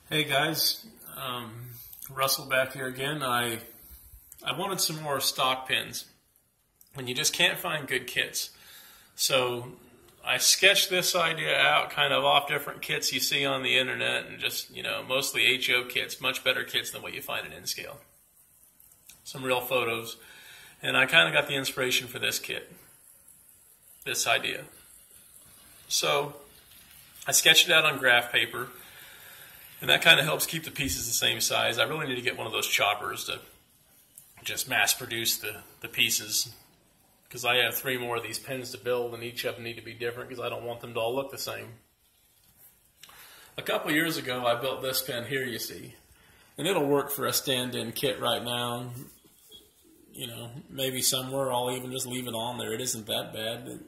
Hey guys, Russell back here again. I wanted some more stock pins when you just can't find good kits. So I sketched this idea out kind of off different kits you see on the internet and just, mostly HO kits, much better kits than what you find in N-Scale. Some real photos. And I kind of got the inspiration for this kit, this idea. So I sketched it out on graph paper. And that kind of helps keep the pieces the same size. I really need to get one of those choppers to just mass produce the pieces, because I have 3 more of these pins to build and each of them need to be different because I don't want them to all look the same. A couple years ago I built this pin here, you see, and it'll work for a stand-in kit right now. Maybe somewhere I'll even just leave it on there. It isn't that bad.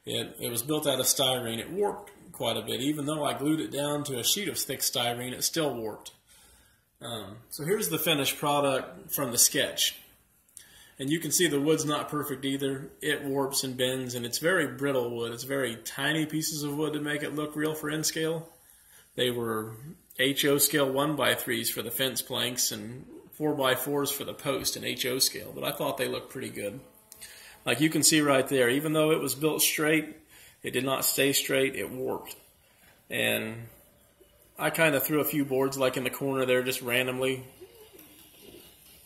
It was built out of styrene. It warped quite a bit. Even though I glued it down to a sheet of thick styrene, it still warped. So here's the finished product from the sketch. And you can see the wood's not perfect either. It warps and bends, and it's very brittle wood. It's very tiny pieces of wood to make it look real for N-Scale. They were HO scale 1x3s for the fence planks and 4x4s for the post in HO scale, but I thought they looked pretty good. Like you can see right there, even though it was built straight, it did not stay straight, it warped. And I kind of threw a few boards like in the corner there just randomly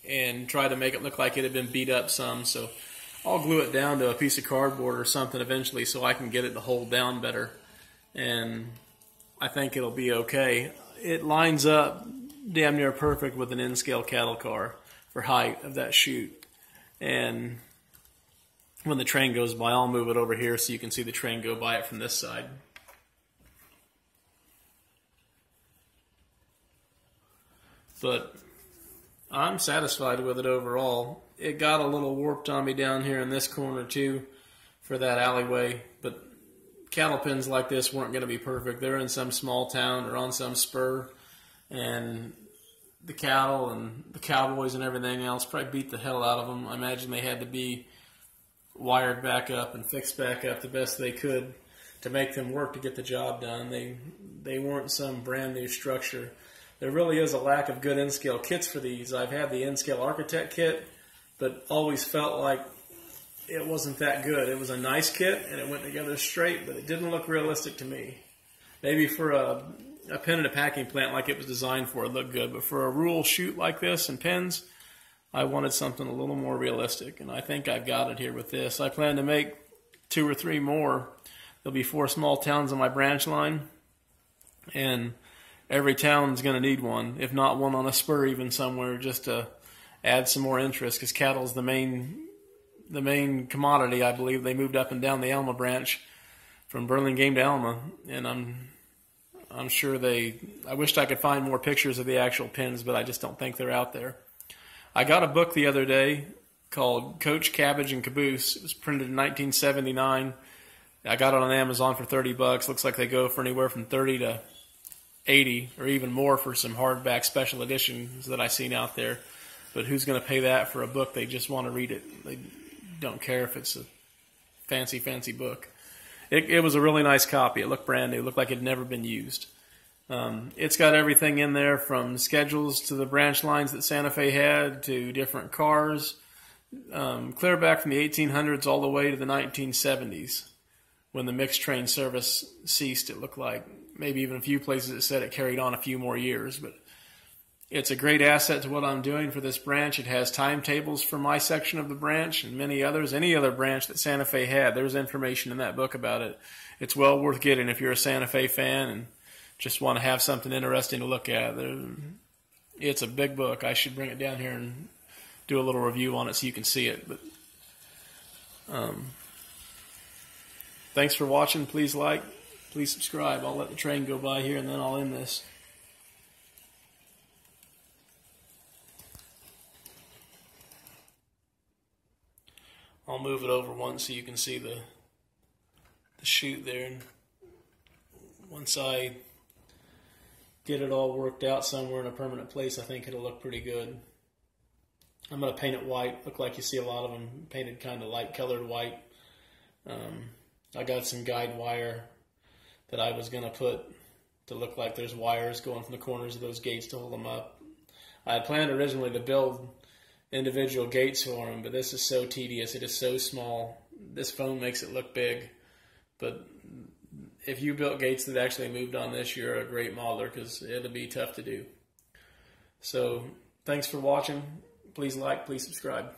and tried to make it look like it had been beat up some. So I'll glue it down to a piece of cardboard or something eventually so I can get it to hold down better. And I think it'll be okay. It lines up damn near perfect with an N-Scale cattle car for height of that chute. And when the train goes by, I'll move it over here so you can see the train go by it from this side. But I'm satisfied with it overall. It got a little warped on me down here in this corner too for that alleyway, but cattle pins like this weren't going to be perfect. They're in some small town or on some spur, and the cattle and the cowboys and everything else probably beat the hell out of them. I imagine they had to be wired back up and fixed back up the best they could to make them work to get the job done. They weren't some brand new structure. There really is a lack of good N-Scale kits for these. I've had the N-Scale Architect kit, but always felt like it wasn't that good. It was a nice kit and it went together straight, but it didn't look realistic to me. Maybe for a pin in a packing plant like it was designed for, it looked good, but for a rural chute like this and pins, I wanted something a little more realistic, and I think I've got it here with this. I plan to make 2 or 3 more. There'll be 4 small towns on my branch line, and every town's going to need one, if not one on a spur even somewhere, just to add some more interest, because cattle's the main commodity. I believe they moved up and down the Alma branch from Burlingame to Alma, and I'm sure I wished I could find more pictures of the actual pins, but I just don't think they're out there. I got a book the other day called Coach Cabbage and Caboose. It was printed in 1979. I got it on Amazon for $30. Looks like they go for anywhere from 30 to 80 or even more for some hardback special editions that I've seen out there. But who's going to pay that for a book? They just want to read it. They don't care if it's a fancy book. It was a really nice copy. It looked brand new. It looked like it had never been used. It's got everything in there from schedules to the branch lines that Santa Fe had to different cars, clear back from the 1800s all the way to the 1970s when the mixed train service ceased. It looked like maybe even a few places it said it carried on a few more years, but it's a great asset to what I'm doing for this branch. It has timetables for my section of the branch and many others. Any other branch that Santa Fe had, there's information in that book about it. It's well worth getting if you're a Santa Fe fan and just want to have something interesting to look at. It's a big book. I should bring it down here and do a little review on it so you can see it. But thanks for watching. Please like, please subscribe. I'll let the train go by here and then I'll end this. I'll move it over once so you can see the chute there. And once I get it all worked out somewhere in a permanent place, I think it'll look pretty good. I'm going to paint it white. Look like you see a lot of them painted kind of light colored white. I got some guide wire that I was going to put to look like there's wires going from the corners of those gates to hold them up. I had planned originally to build individual gates for them, but this is so tedious. It is so small. This foam makes it look big. But if you built gates that actually moved on this, you're a great modeler, because it'll be tough to do. So thanks for watching. Please like, please subscribe.